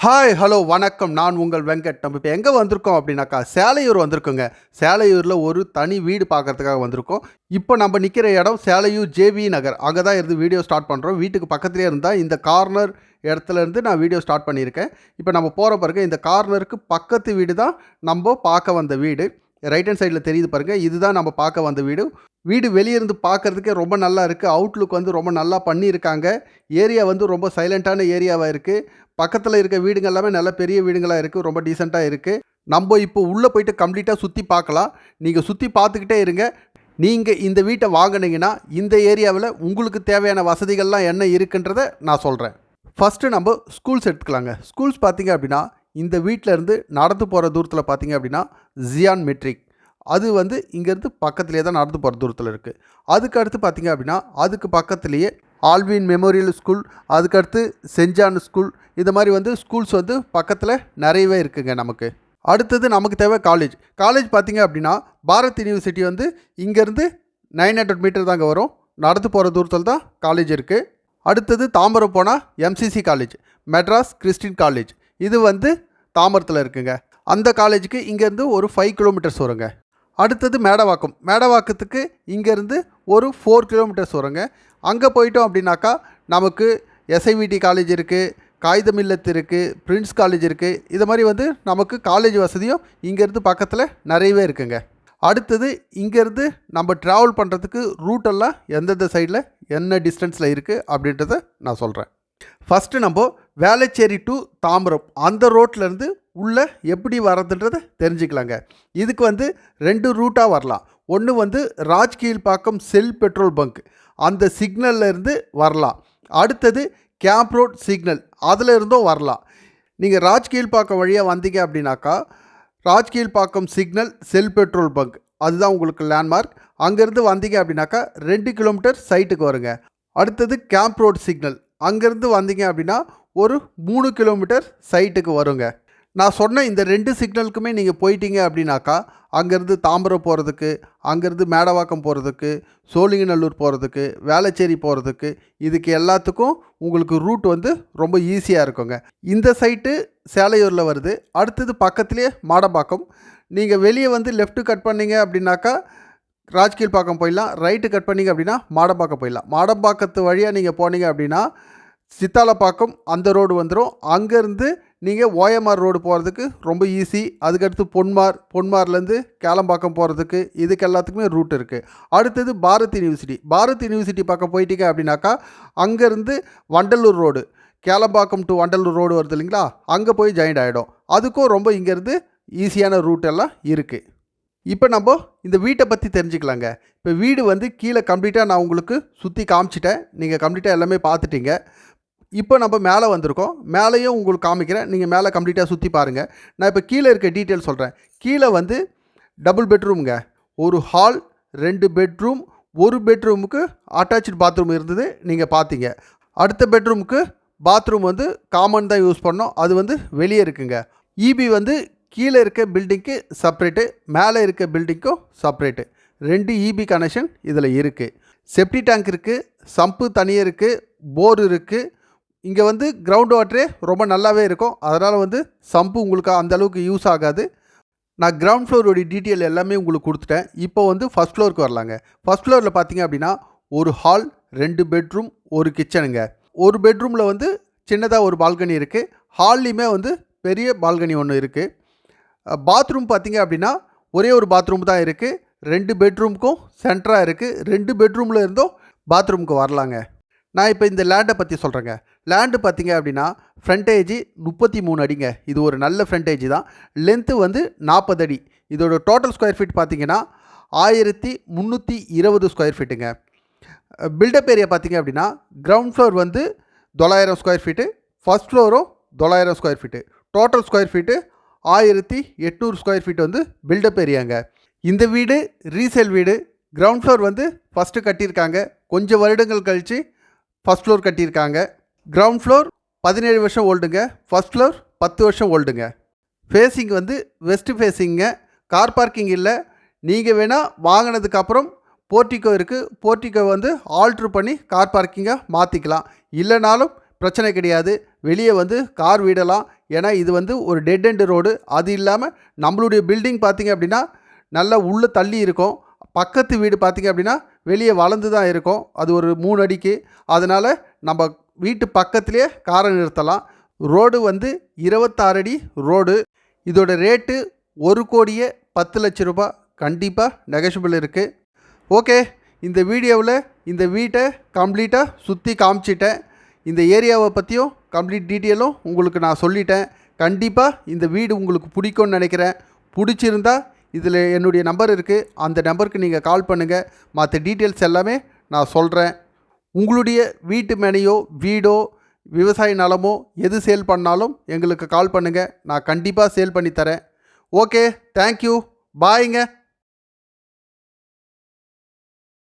Hi hello வணக்கம். நான் உங்கள் வெங்கட். நம்ம இப்போ எங்கே வந்திருக்கோம் அப்படின்னாக்கா, சேலையூர் வந்திருக்கோங்க. சேலையூரில் ஒரு தனி வீடு பார்க்கறதுக்காக வந்திருக்கோம். இப்போ நம்ம நிற்கிற இடம் சேலையூர் ஜேவி நகர். அங்கே தான் இருந்து வீடியோ ஸ்டார்ட் பண்ணுறோம். வீட்டுக்கு பக்கத்துலேயே இருந்தால் இந்த கார்னர் இடத்துல இருந்து நான் வீடியோ ஸ்டார்ட் பண்ணியிருக்கேன். இப்போ நம்ம போகிற பாருங்க, இந்த கார்னருக்கு பக்கத்து வீடு தான் நம்ம பார்க்க வந்த வீடு. ரைட் ஹேண்ட் சைடில் தெரியுது பாருங்கள், இதுதான் நம்ம பார்க்க வந்த வீடு. வீடு வெளியே இருந்து பார்க்குறதுக்கே ரொம்ப நல்லா இருக்குது. அவுட்லுக் வந்து ரொம்ப நல்லா பண்ணியிருக்காங்க. ஏரியா வந்து ரொம்ப சைலண்ட்டான ஏரியாவாக இருக்குது. பக்கத்தில் இருக்க வீடுங்க எல்லாமே நல்ல பெரிய வீடுங்களாக இருக்குது. ரொம்ப டீசெண்டாக இருக்குது. நம்ம இப்போ உள்ளே போயிட்டு கம்ப்ளீட்டாக சுற்றி பார்க்கலாம். நீங்கள் சுற்றி பார்த்துக்கிட்டே இருங்க. நீங்கள் இந்த வீட்டை வாங்கினீங்கன்னா இந்த ஏரியாவில் உங்களுக்கு தேவையான வசதிகள்லாம் என்ன இருக்குன்றதை நான் சொல்கிறேன். ஃபஸ்ட்டு நம்ம ஸ்கூல்ஸ் எடுத்துக்கலாங்க. ஸ்கூல்ஸ் பார்த்தீங்க அப்படின்னா, இந்த வீட்டில் இருந்து நடந்து போகிற தூரத்தில் பார்த்தீங்க அப்படின்னா ஜியான் மெட்ரிக், அது வந்து இங்கேருந்து பக்கத்துலேயே தான் நடந்து போகிற தூரத்தில் இருக்குது. அதுக்கு அடுத்து பார்த்தீங்க அப்படின்னா, அதுக்கு பக்கத்துலேயே ஆல்வின் மெமோரியல் ஸ்கூல், அதுக்கடுத்து சென்ட் ஜான் ஸ்கூல், இது மாதிரி வந்து ஸ்கூல்ஸ் வந்து பக்கத்தில் நிறையவே இருக்குங்க நமக்கு. அடுத்தது நமக்கு தேவை காலேஜ். காலேஜ் பார்த்தீங்க அப்படின்னா, பாரத் யூனிவர்சிட்டி வந்து இங்கேருந்து 900 மீட்டர் தாங்க வரும். நடந்து போகிற தூரத்தில் தான் காலேஜ் இருக்குது. அடுத்தது தாம்பரம் போனால் MCC college, Madras Christian college, இது வந்து தாம்பரத்தில் இருக்குங்க. அந்த காலேஜுக்கு இங்கேருந்து ஒரு 5 கிலோமீட்டர்ஸ் வருங்க. அடுத்தது மேடவாக்கம். மேடவாக்கத்துக்கு இங்கேருந்து ஒரு 4 கிலோமீட்டர்ஸ் வருங்க. அங்கே போயிட்டோம் அப்படின்னாக்கா நமக்கு எஸ்ஐவிடி காலேஜ் இருக்குது, காகிதம் இல்லத்து இருக்குது, பிரின்ஸ் காலேஜ் இருக்குது. இது மாதிரி வந்து நமக்கு காலேஜ் வசதியும் இங்கேருந்து பக்கத்தில் நிறையவே இருக்குங்க. அடுத்தது இங்கேருந்து நம்ம ட்ராவல் பண்ணுறதுக்கு ரூட்டெல்லாம் எந்தெந்த சைடில் என்ன டிஸ்டன்ஸில் இருக்குது அப்படின்றத நான் சொல்கிறேன். ஃபஸ்ட்டு நம்ம வேளச்சேரி டு தாம்பரம் அந்த ரோட்லேருந்து உள்ளே எப்படி வரதுன்றதை தெரிஞ்சுக்கலாங்க. இதுக்கு வந்து 2 ரூட்டாக வரலாம். ஒன்று வந்து ராஜ்கீழ்பாக்கம் செல் பெட்ரோல் பங்க், அந்த சிக்னல்லேருந்து வரலாம். அடுத்தது கேம்ப் ரோட் சிக்னல், அதில் இருந்தும் வரலாம். நீங்கள் ராஜ்கீழ்பாக்கம் வழியாக வந்தீங்க அப்படின்னாக்கா, ராஜ்கீழ்பாக்கம் சிக்னல் செல் பெட்ரோல் பங்க், அதுதான் உங்களுக்கு லேண்ட்மார்க். அங்கேருந்து வந்தீங்க அப்படின்னாக்கா 2 கிலோமீட்டர் சைட்டுக்கு வருங்க. அடுத்தது கேம்ப் ரோட் சிக்னல், அங்கேருந்து வந்தீங்க அப்படின்னா ஒரு 3 கிலோமீட்டர் சைட்டுக்கு வருங்க. நான் சொன்ன இந்த 2 சிக்னலுக்குமே நீங்கள் போயிட்டீங்க அப்படின்னாக்கா, அங்கேருந்து தாம்பரம் போகிறதுக்கு, அங்கேருந்து மேடவாக்கம் போகிறதுக்கு, சோழிங்கநல்லூர் போகிறதுக்கு, வேளச்சேரி போகிறதுக்கு, இதுக்கு எல்லாத்துக்கும் உங்களுக்கு ரூட் வந்து ரொம்ப ஈஸியாக இருக்குங்க. இந்த சைட்டு சேலையூரில் வருது. அடுத்தது பக்கத்துலேயே மாடம்பாக்கம். நீங்கள் வெளியே வந்து லெஃப்ட்டு கட் பண்ணிங்க அப்படின்னாக்கா ராஜ்கீழ்பாக்கம் போயிடலாம். ரைட்டு கட் பண்ணிங்க அப்படின்னா மாடம்பாக்கம் போயிடலாம். மாடம்பாக்கத்து வழியாக நீங்கள் போனீங்க அப்படின்னா சித்தாலப்பாக்கம் அந்த ரோடு வந்துடும். அங்கேருந்து நீங்கள் ஓஎம்ஆர் ரோடு போகிறதுக்கு ரொம்ப ஈஸி. அதுக்கடுத்து பொன்மார்லேருந்து கேளம்பாக்கம் போகிறதுக்கு இதுக்கு எல்லாத்துக்குமே ரூட் இருக்குது. அடுத்தது பாரத் யூனிவர்சிட்டி பக்கம் போயிட்டீங்க அப்படின்னாக்கா அங்கேருந்து Vandalur road, Kelambakkam to Vandalur road வருது இல்லைங்களா, அங்கே போய் ஜாயிண்ட் ஆகிடும். அதுக்கும் ரொம்ப இங்கேருந்து ஈஸியான ரூட் எல்லாம் இருக்குது. இப்போ நம்ம இந்த வீட்டை பற்றி தெரிஞ்சுக்கலாங்க. இப்போ வீடு வந்து கீழே கம்ப்ளீட்டாக நான் உங்களுக்கு சுற்றி காமிச்சிட்டேன். நீங்கள் கம்ப்ளீட்டாக எல்லாமே பார்த்துட்டீங்க. இப்போ நம்ம மேலே வந்திருக்கோம். மேலேயும் உங்களுக்கு காமிக்கிறேன். நீங்கள் மேலே கம்ப்ளீட்டாக சுற்றி பாருங்கள். நான் இப்போ கீழே இருக்க டீட்டெயில் சொல்கிறேன். கீழே வந்து டபுள் பெட்ரூமுங்க. ஒரு ஹால், 2 பெட்ரூம், ஒரு பெட்ரூமுக்கு அட்டாச்சு பாத்ரூம் இருந்தது, நீங்கள் பார்த்தீங்க. அடுத்த பெட்ரூமுக்கு பாத்ரூம் வந்து காமன் தான் யூஸ் பண்ணோம், அது வந்து வெளியே இருக்குங்க. இபி வந்து கீழே இருக்க பில்டிங்க்கு செப்ரேட்டு, மேலே இருக்க பில்டிங்க்கும் செப்ரேட்டு, 2 இபி கனெக்ஷன் இதில் இருக்குது. செப்டி டேங்க் இருக்குது, சம்பு தனியாக இருக்குது, போர் இருக்குது. இங்கே வந்து கிரவுண்ட் வாட்டரே ரொம்ப நல்லாவே இருக்கும். அதனால் வந்து சம்பு உங்களுக்கு அந்தளவுக்கு யூஸ் ஆகாது. நான் கிரவுண்ட் ஃப்ளோருடைய டீட்டெயில் எல்லாமே உங்களுக்கு கொடுத்துட்டேன். இப்போ வந்து ஃபஸ்ட் ஃப்ளோருக்கு வரலாங்க. ஃபஸ்ட் ஃப்ளோரில் பார்த்தீங்க அப்படின்னா ஒரு ஹால், 2 பெட்ரூம், ஒரு கிச்சனுங்க. ஒரு பெட்ரூமில் வந்து சின்னதாக ஒரு பால்கனி இருக்குது. ஹால்லையுமே வந்து பெரிய பால்கனி ஒன்று இருக்குது. பாத்ரூம் பார்த்தீங்க அப்படின்னா ஒரே ஒரு பாத்ரூம் தான் இருக்குது. 2 பெட்ரூமுக்கும் சென்டராக இருக்குது. 2 பெட்ரூமில் இருந்தும் பாத்ரூமுக்கு வரலாங்க. நான் இப்போ இந்த லேண்டை பற்றி சொல்கிறேங்க. லேண்டு பார்த்தீங்க அப்படின்னா ஃப்ரண்டேஜ் 33 அடிங்க. இது ஒரு நல்ல ஃப்ரண்டேஜ் தான். லென்த்து வந்து 40 அடி. இதோட டோட்டல் ஸ்கொயர் ஃபீட் பார்த்தீங்கன்னா 1320 ஸ்கொயர் ஃபீட்டுங்க. பில்டப் ஏரியா பார்த்தீங்க அப்படின்னா கிரவுண்ட் ஃப்ளோர் வந்து 900 ஸ்கொயர் ஃபீட்டு, ஃபஸ்ட் ஃப்ளோரும் 900 square feet. Total square feet 1800 square feet வந்து பில்டப் ஏரியாங்க. இந்த வீடு ரீசேல் வீடு. கிரவுண்ட் ஃப்ளோர் வந்து ஃபஸ்ட்டு கட்டியிருக்காங்க. கொஞ்சம் வருடங்கள் கழித்து ஃபஸ்ட் ஃப்ளோர் கட்டியிருக்காங்க. கிரவுண்ட் ஃப்ளோர் 17 வருஷம் ஓல்டுங்க. ஃபஸ்ட் ஃப்ளோர் 10 வருஷம் ஓல்டுங்க. ஃபேஸிங் வந்து வெஸ்ட் ஃபேஸிங்க. கார் பார்க்கிங் இல்லை. நீங்கள் வேணால் வாங்கினதுக்கப்புறம் போர்ட்டிகோ இருக்குது. போர்ட்டிகோ வந்து ஆல்ட்ரு பண்ணி கார் பார்க்கிங்காக மாற்றிக்கலாம். இல்லைனாலும் பிரச்சனை கிடையாது. வெளியே வந்து கார் விடலாம். ஏன்னா இது வந்து ஒரு டெட் எண்ட் ரோடு. அது இல்லாமல் நம்மளுடைய பில்டிங் பார்த்திங்க அப்படின்னா நல்லா உள்ளே தள்ளி இருக்கும். பக்கத்து வீடு பார்த்திங்க அப்படின்னா வெளியே வளர்ந்து தான் இருக்கும். அது ஒரு 3 அடிக்கு. அதனால் நம்ம வீட்டு பக்கத்துலேயே காரை நிறுத்தலாம். ரோடு வந்து 26 அடி ரோடு. இதோட ரேட்டு 1,10,00,000 ரூபாய். கண்டிப்பாக நெகோஷியபிள் இருக்குது. ஓகே, இந்த வீடியோவில் இந்த வீட்டை கம்ப்ளீட்டாக சுற்றி காமிச்சிட்டேன். இந்த ஏரியாவை பற்றியும் கம்ப்ளீட் டீட்டெயிலும் உங்களுக்கு நான் சொல்லிட்டேன். கண்டிப்பாக இந்த வீடு உங்களுக்கு பிடிக்கும்னு நினைக்கிறேன். பிடிச்சிருந்தா இதில் என்னுடைய நம்பர் இருக்குது. அந்த நம்பருக்கு நீங்கள் கால் பண்ணுங்கள். மற்ற டீட்டெயில்ஸ் எல்லாமே நான் சொல்கிறேன். உங்களுடைய வீட்டு மேனையோ வீடோ விவசாய நிலமோ எது சேல் பண்ணாலும் எங்களுக்கு கால் பண்ணுங்கள். நான் கண்டிப்பாக சேல் பண்ணி தரேன். ஓகே, தேங்க்யூ, பாய்ங்க.